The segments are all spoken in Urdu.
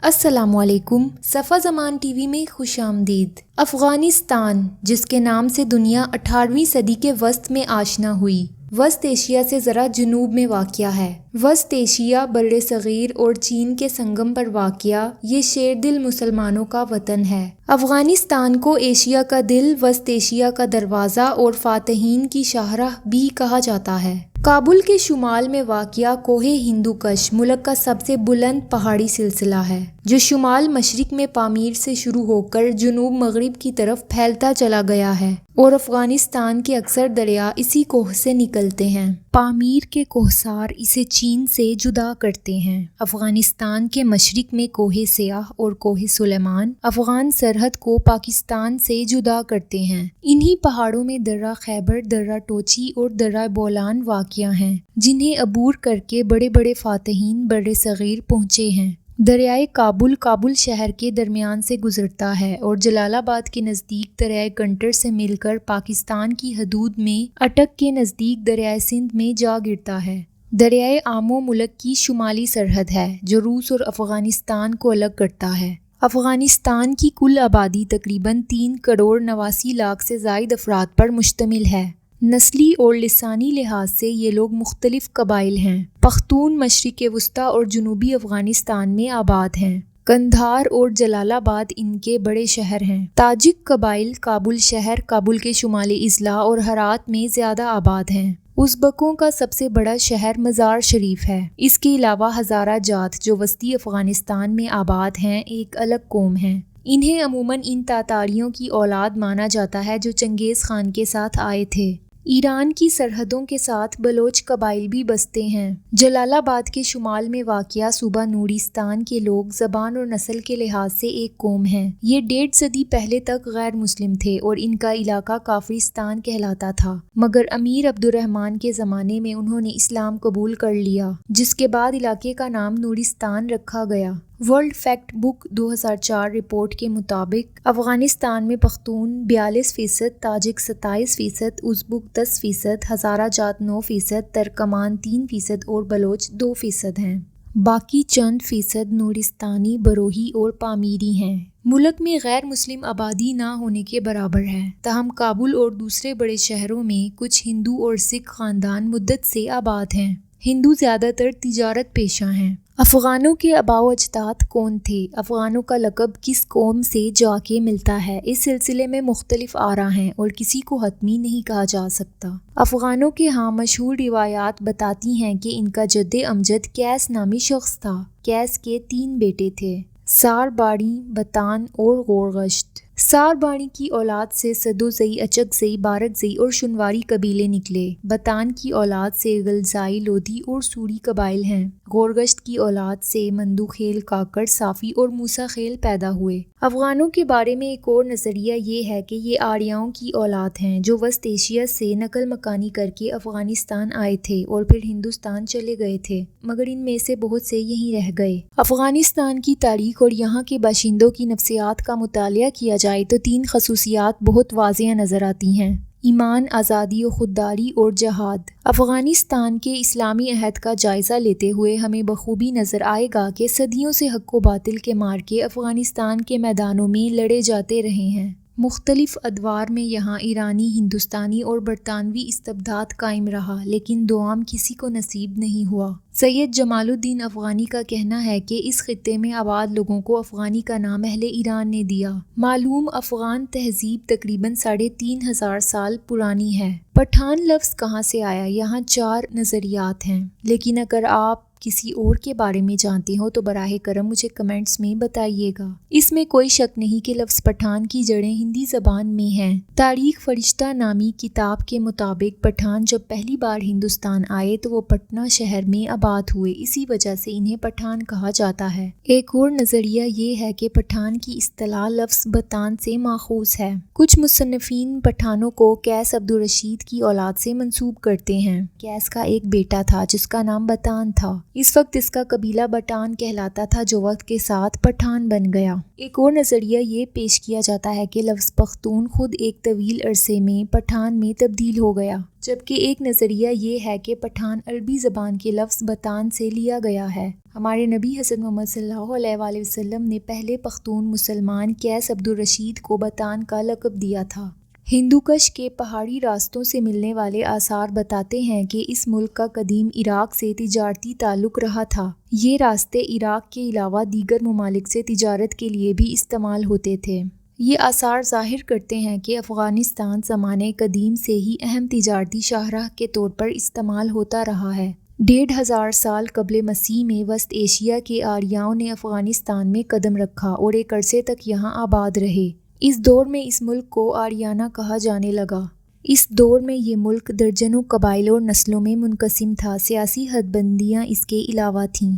السلام علیکم، صفا زمان ٹی وی میں خوش آمدید۔ افغانستان جس کے نام سے دنیا 18ویں صدی کے وسط میں آشنا ہوئی، وسط ایشیا سے ذرا جنوب میں واقع ہے۔ وسط ایشیا، بر صغیر اور چین کے سنگم پر واقع یہ شیر دل مسلمانوں کا وطن ہے۔ افغانستان کو ایشیا کا دل، وسط ایشیا کا دروازہ اور فاتحین کی شاہراہ بھی کہا جاتا ہے۔ کابل کے شمال میں واقع کوہ ہندو کش ملک کا سب سے بلند پہاڑی سلسلہ ہے، جو شمال مشرق میں پامیر سے شروع ہو کر جنوب مغرب کی طرف پھیلتا چلا گیا ہے، اور افغانستان کے اکثر دریا اسی کوہ سے نکلتے ہیں۔ پامیر کے کوہسار اسے چین سے جدا کرتے ہیں۔ افغانستان کے مشرق میں کوہ سیاہ اور کوہ سلیمان افغان سرحد کو پاکستان سے جدا کرتے ہیں۔ انہی پہاڑوں میں درہ خیبر، درہ ٹوچی اور درہ بولان واقع ہیں، جنہیں عبور کر کے بڑے بڑے فاتحین بر صغیر پہنچے ہیں۔ دریائے کابل کابل شہر کے درمیان سے گزرتا ہے اور جلال آباد کے نزدیک دریائے کنٹر سے مل کر پاکستان کی حدود میں اٹک کے نزدیک دریائے سندھ میں جا گرتا ہے۔ دریائے آمو ملک کی شمالی سرحد ہے، جو روس اور افغانستان کو الگ کرتا ہے۔ افغانستان کی کل آبادی تقریباً 3,89,00,000 سے زائد افراد پر مشتمل ہے۔ نسلی اور لسانی لحاظ سے یہ لوگ مختلف قبائل ہیں۔ پختون مشرق وسطیٰ اور جنوبی افغانستان میں آباد ہیں۔ قندھار اور جلال آباد ان کے بڑے شہر ہیں۔ تاجک قبائل کابل شہر، کابل کے شمالی اضلاع اور ہرات میں زیادہ آباد ہیں۔ ازبکوں کا سب سے بڑا شہر مزار شریف ہے۔ اس کے علاوہ ہزارہ جات، جو وسطی افغانستان میں آباد ہیں، ایک الگ قوم ہیں۔ انہیں عموماً ان تاتاریوں کی اولاد مانا جاتا ہے جو چنگیز خان کے ساتھ آئے تھے۔ ایران کی سرحدوں کے ساتھ بلوچ قبائل بھی بستے ہیں۔ جلال آباد کے شمال میں واقع صوبہ نورستان کے لوگ زبان اور نسل کے لحاظ سے ایک قوم ہیں۔ یہ 1.5 صدی پہلے تک غیر مسلم تھے اور ان کا علاقہ کافرستان کہلاتا تھا، مگر امیر عبد الرحمن کے زمانے میں انہوں نے اسلام قبول کر لیا، جس کے بعد علاقے کا نام نورستان رکھا گیا۔ ورلڈ فیکٹ بک 2004 رپورٹ کے مطابق افغانستان میں پختون 42%، تاجک 27%، ازبک 10%، ہزارہ جات 9%، ترکمان 3% اور بلوچ 2% ہیں۔ باقی چند فیصد نورستانی، بروہی اور پامیری ہیں۔ ملک میں غیر مسلم آبادی نہ ہونے کے برابر ہے، تاہم کابل اور دوسرے بڑے شہروں میں کچھ ہندو اور سکھ خاندان مدت سے آباد ہیں۔ ہندو زیادہ تر تجارت پیشہ ہیں۔ افغانوں کے آباء و اجداد کون تھے؟ افغانوں کا لقب کس قوم سے جا کے ملتا ہے؟ اس سلسلے میں مختلف آراء ہیں اور کسی کو حتمی نہیں کہا جا سکتا۔ افغانوں کے ہاں مشہور روایات بتاتی ہیں کہ ان کا جد امجد کیس نامی شخص تھا۔ کیس کے 3 بیٹے تھے، سار باڑی، بتان اور غورغشت۔ سار باڑی کی اولاد سے سدوزئی، اچکزئی، بارکزئی اور شنواری قبیلے نکلے۔ بتان کی اولاد سے غلزائی، لودھی اور سوری قبائل ہیں۔ غورغشت کی اولاد سے مندوخیل، کاکڑ، صافی اور موسیٰ خیل پیدا ہوئے۔ افغانوں کے بارے میں ایک اور نظریہ یہ ہے کہ یہ آریاؤں کی اولاد ہیں، جو وسط ایشیا سے نقل مکانی کر کے افغانستان آئے تھے اور پھر ہندوستان چلے گئے تھے، مگر ان میں سے بہت سے یہیں رہ گئے۔ افغانستان کی تاریخ اور یہاں کے باشندوں کی نفسیات کا مطالعہ کیا جائے تو 3 خصوصیات بہت واضح نظر آتی ہیں: ایمان، آزادی و خودداری اور جہاد۔ افغانستان کے اسلامی عہد کا جائزہ لیتے ہوئے ہمیں بخوبی نظر آئے گا کہ صدیوں سے حق و باطل کے مارکے افغانستان کے میدانوں میں لڑے جاتے رہے ہیں۔ مختلف ادوار میں یہاں ایرانی، ہندوستانی اور برطانوی استبداد قائم رہا، لیکن دوام کسی کو نصیب نہیں ہوا۔ سید جمال الدین افغانی کا کہنا ہے کہ اس خطے میں آباد لوگوں کو افغانی کا نام اہل ایران نے دیا۔ معلوم افغان تہذیب تقریباً 3500 سال پرانی ہے۔ پٹھان لفظ کہاں سے آیا؟ یہاں 4 نظریات ہیں، لیکن اگر آپ کسی اور کے بارے میں جانتے ہو تو براہ کرم مجھے کمنٹس میں بتائیے گا۔ اس میں کوئی شک نہیں کہ لفظ پٹھان کی جڑیں ہندی زبان میں ہیں۔ تاریخ فرشتہ نامی کتاب کے مطابق پٹھان جب پہلی بار ہندوستان آئے تو وہ پٹنہ شہر میں آباد ہوئے، اسی وجہ سے انہیں پٹھان کہا جاتا ہے۔ ایک اور نظریہ یہ ہے کہ پٹھان کی اصطلاح لفظ بتان سے ماخوذ ہے۔ کچھ مصنفین پٹھانوں کو قیس عبد الرشید کی اولاد سے منسوب کرتے ہیں۔ قیس کا ایک بیٹا تھا جس کا نام بتان تھا۔ اس وقت اس کا قبیلہ بٹان کہلاتا تھا جو وقت کے ساتھ پٹھان بن گیا۔ ایک اور نظریہ یہ پیش کیا جاتا ہے کہ لفظ پختون خود ایک طویل عرصے میں پٹھان میں تبدیل ہو گیا، جبکہ ایک نظریہ یہ ہے کہ پٹھان عربی زبان کے لفظ بتان سے لیا گیا ہے۔ ہمارے نبی حضرت محمد صلی اللہ علیہ وآلہ وسلم نے پہلے پختون مسلمان قیس عبدالرشید کو بتان کا لقب دیا تھا۔ ہندوکش کے پہاڑی راستوں سے ملنے والے آثار بتاتے ہیں کہ اس ملک کا قدیم عراق سے تجارتی تعلق رہا تھا۔ یہ راستے عراق کے علاوہ دیگر ممالک سے تجارت کے لیے بھی استعمال ہوتے تھے۔ یہ آثار ظاہر کرتے ہیں کہ افغانستان زمانے قدیم سے ہی اہم تجارتی شاہراہ کے طور پر استعمال ہوتا رہا ہے۔ 1500 سال قبل مسیح میں وسط ایشیا کے آریاؤں نے افغانستان میں قدم رکھا اور ایک عرصے تک یہاں آباد رہے۔ اس دور میں اس ملک کو آریانہ کہا جانے لگا۔ اس دور میں یہ ملک درجنوں قبائل اور نسلوں میں منقسم تھا۔ سیاسی حد بندیاں اس کے علاوہ تھیں،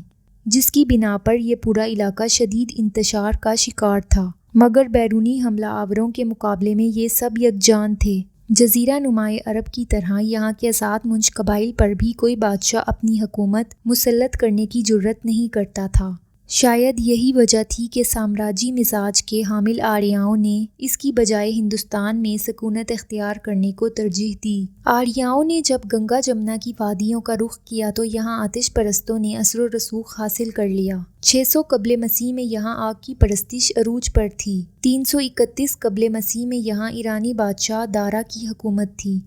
جس کی بنا پر یہ پورا علاقہ شدید انتشار کا شکار تھا، مگر بیرونی حملہ آوروں کے مقابلے میں یہ سب یکجان تھے۔ جزیرہ نمائے عرب کی طرح یہاں کے آزاد منش قبائل پر بھی کوئی بادشاہ اپنی حکومت مسلط کرنے کی جرأت نہیں کرتا تھا۔ شاید یہی وجہ تھی کہ سامراجی مزاج کے حامل آریاؤں نے اس کی بجائے ہندوستان میں سکونت اختیار کرنے کو ترجیح دی۔ آریاؤں نے جب گنگا جمنا کی وادیوں کا رخ کیا تو یہاں آتش پرستوں نے اثر و رسوخ حاصل کر لیا۔ 600 قبل مسیح میں یہاں آگ کی پرستش عروج پر تھی۔ 331 قبل مسیح میں یہاں ایرانی بادشاہ دارا کی حکومت تھی۔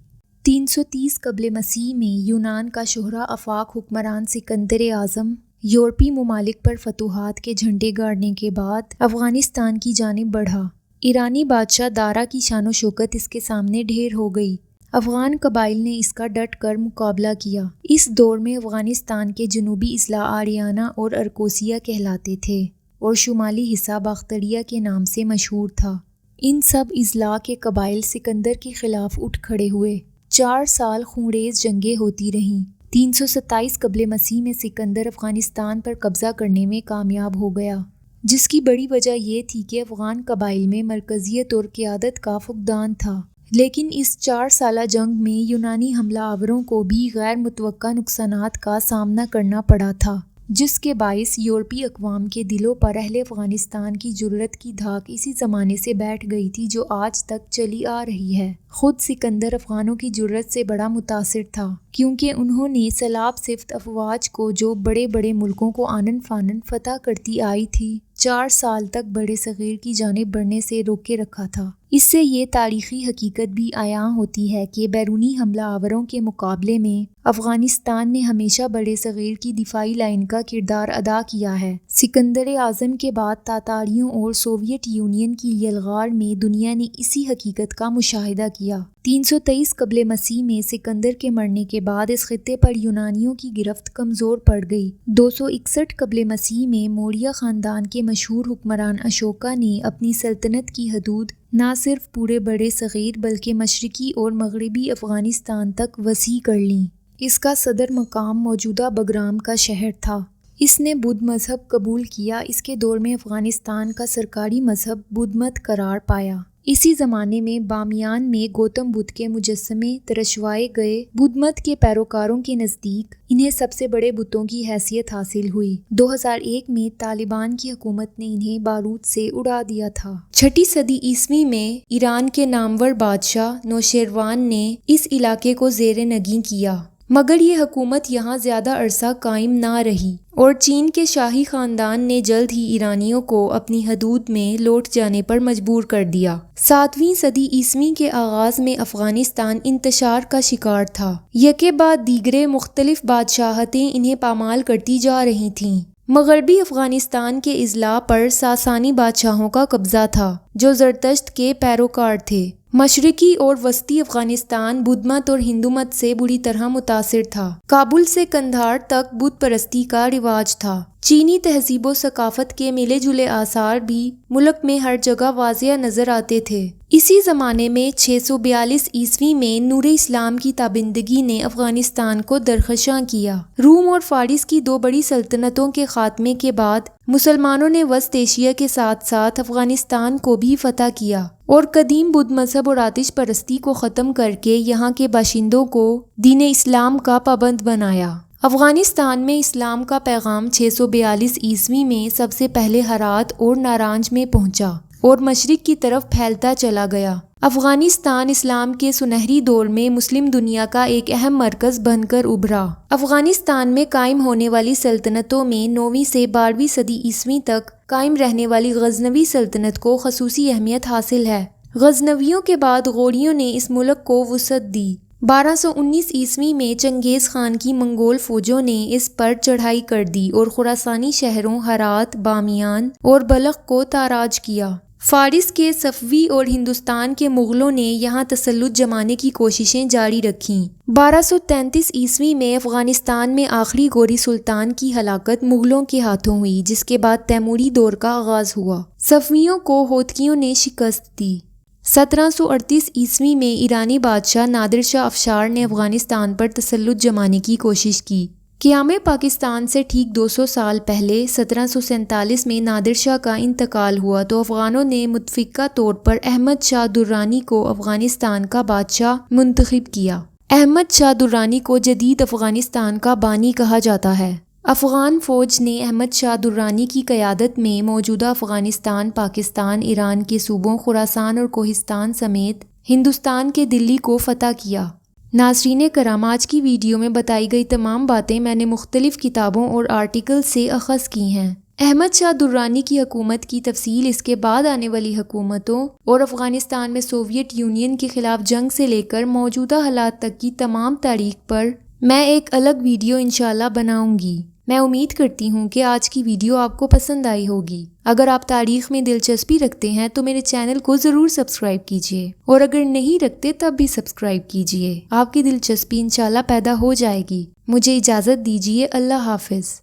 330 قبل مسیح میں یونان کا شہرہ آفاق حکمران سکندر اعظم یورپی ممالک پر فتوحات کے جھنڈے گاڑنے کے بعد افغانستان کی جانب بڑھا۔ ایرانی بادشاہ دارا کی شان و شوکت اس کے سامنے ڈھیر ہو گئی۔ افغان قبائل نے اس کا ڈٹ کر مقابلہ کیا۔ اس دور میں افغانستان کے جنوبی اضلاع آریانہ اور ارکوسیہ کہلاتے تھے اور شمالی حصہ باختریا کے نام سے مشہور تھا۔ ان سب اضلاع کے قبائل سکندر کے خلاف اٹھ کھڑے ہوئے۔ 4 سال خونریز جنگیں ہوتی رہیں۔ 327 قبل مسیح میں سکندر افغانستان پر قبضہ کرنے میں کامیاب ہو گیا، جس کی بڑی وجہ یہ تھی کہ افغان قبائل میں مرکزیت اور قیادت کا فقدان تھا۔ لیکن اس 4 سالہ جنگ میں یونانی حملہ آوروں کو بھی غیر متوقع نقصانات کا سامنا کرنا پڑا تھا، جس کے باعث یورپی اقوام کے دلوں پر اہل افغانستان کی جرأت کی دھاک اسی زمانے سے بیٹھ گئی تھی جو آج تک چلی آ رہی ہے۔ خود سکندر افغانوں کی جرأت سے بڑا متاثر تھا، کیونکہ انہوں نے سلاب صفت افواج کو جو بڑے بڑے ملکوں کو آنن فانن فتح کرتی آئی تھی 4 سال تک بڑے صغیر کی جانب بڑھنے سے روکے رکھا تھا۔ اس سے یہ تاریخی حقیقت بھی عیاں ہوتی ہے کہ بیرونی حملہ آوروں کے مقابلے میں افغانستان نے ہمیشہ بڑے صغیر کی دفاعی لائن کا کردار ادا کیا ہے۔ سکندر اعظم کے بعد تاتاریوں اور سوویت یونین کی یلغار میں دنیا نے اسی حقیقت کا مشاہدہ کیا۔ 323 قبل مسیح میں سکندر کے مرنے کے بعد اس خطے پر یونانیوں کی گرفت کمزور پڑ گئی۔ 261 قبل مسیح میں موریہ خاندان کے مشہور حکمران اشوکا نے اپنی سلطنت کی حدود نہ صرف پورے بڑے صغیر بلکہ مشرقی اور مغربی افغانستان تک وسیع کر لیں۔ اس کا صدر مقام موجودہ بگرام کا شہر تھا۔ اس نے بدھ مذہب قبول کیا۔ اس کے دور میں افغانستان کا سرکاری مذہب بدھ مت قرار پایا۔ اسی زمانے میں بامیان میں گوتم بدھ کے مجسمے ترشوائے گئے۔ بدھ مت کے پیروکاروں کے نزدیک انہیں سب سے بڑے بتوں کی حیثیت حاصل ہوئی۔ 2001 میں طالبان کی حکومت نے انہیں بارود سے اڑا دیا تھا۔ 6 صدی عیسوی میں ایران کے نامور بادشاہ نوشیروان نے اس علاقے کو زیر نگین کیا، مگر یہ حکومت یہاں زیادہ عرصہ قائم نہ رہی اور چین کے شاہی خاندان نے جلد ہی ایرانیوں کو اپنی حدود میں لوٹ جانے پر مجبور کر دیا۔ 7ویں صدی عیسوی کے آغاز میں افغانستان انتشار کا شکار تھا۔ یکے بعد دیگرے مختلف بادشاہتیں انہیں پامال کرتی جا رہی تھیں۔ مغربی افغانستان کے اضلاع پر ساسانی بادشاہوں کا قبضہ تھا جو زرتشت کے پیروکار تھے۔ مشرقی اور وسطی افغانستان بدھ مت اور ہندو مت سے بری طرح متاثر تھا۔ کابل سے قندھار تک بت پرستی کا رواج تھا۔ چینی تہذیب و ثقافت کے ملے جلے آثار بھی ملک میں ہر جگہ واضح نظر آتے تھے۔ اسی زمانے میں 642 عیسوی میں نور اسلام کی تابندگی نے افغانستان کو درخشاں کیا۔ روم اور فارس کی 2 بڑی سلطنتوں کے خاتمے کے بعد مسلمانوں نے وسط ایشیا کے ساتھ ساتھ افغانستان کو بھی فتح کیا اور قدیم بدھ مذہب اور آتش پرستی کو ختم کر کے یہاں کے باشندوں کو دین اسلام کا پابند بنایا۔ افغانستان میں اسلام کا پیغام 642 عیسوی میں سب سے پہلے ہرات اور نارانج میں پہنچا اور مشرق کی طرف پھیلتا چلا گیا۔ افغانستان اسلام کے سنہری دور میں مسلم دنیا کا ایک اہم مرکز بن کر ابھرا۔ افغانستان میں قائم ہونے والی سلطنتوں میں 9ویں سے 12ویں صدی عیسوی تک قائم رہنے والی غزنوی سلطنت کو خصوصی اہمیت حاصل ہے۔ غزنویوں کے بعد غوریوں نے اس ملک کو وسعت دی۔ 1219 عیسوی میں چنگیز خان کی منگول فوجوں نے اس پر چڑھائی کر دی اور خراسانی شہروں ہرات، بامیان اور بلخ کو تاراج کیا۔ فارس کے صفوی اور ہندوستان کے مغلوں نے یہاں تسلط جمانے کی کوششیں جاری رکھیں۔ 1233 عیسوی میں افغانستان میں آخری غوری سلطان کی ہلاکت مغلوں کے ہاتھوں ہوئی، جس کے بعد تیموری دور کا آغاز ہوا۔ صفویوں کو ہوتکیوں نے شکست دی۔ 1738 عیسوی میں ایرانی بادشاہ نادر شاہ افشار نے افغانستان پر تسلط جمانے کی کوشش کی۔ قیام پاکستان سے ٹھیک 200 سال پہلے 1747 میں نادر شاہ کا انتقال ہوا تو افغانوں نے متفقہ طور پر احمد شاہ درانی کو افغانستان کا بادشاہ منتخب کیا۔ احمد شاہ درانی کو جدید افغانستان کا بانی کہا جاتا ہے۔ افغان فوج نے احمد شاہ درانی کی قیادت میں موجودہ افغانستان، پاکستان، ایران کے صوبوں خراسان اور کوہستان سمیت ہندوستان کے دلی کو فتح کیا۔ ناظرین کرام، آج کی ویڈیو میں بتائی گئی تمام باتیں میں نے مختلف کتابوں اور آرٹیکل سے اخذ کی ہیں۔ احمد شاہ درانی کی حکومت کی تفصیل، اس کے بعد آنے والی حکومتوں اور افغانستان میں سوویت یونین کے خلاف جنگ سے لے کر موجودہ حالات تک کی تمام تاریخ پر میں ایک الگ ویڈیو انشاءاللہ بناؤں گی۔ میں امید کرتی ہوں کہ آج کی ویڈیو آپ کو پسند آئی ہوگی۔ اگر آپ تاریخ میں دلچسپی رکھتے ہیں تو میرے چینل کو ضرور سبسکرائب کیجیے، اور اگر نہیں رکھتے تب بھی سبسکرائب کیجیے۔ آپ کی دلچسپی انشاءاللہ پیدا ہو جائے گی۔ مجھے اجازت دیجیے۔ اللہ حافظ۔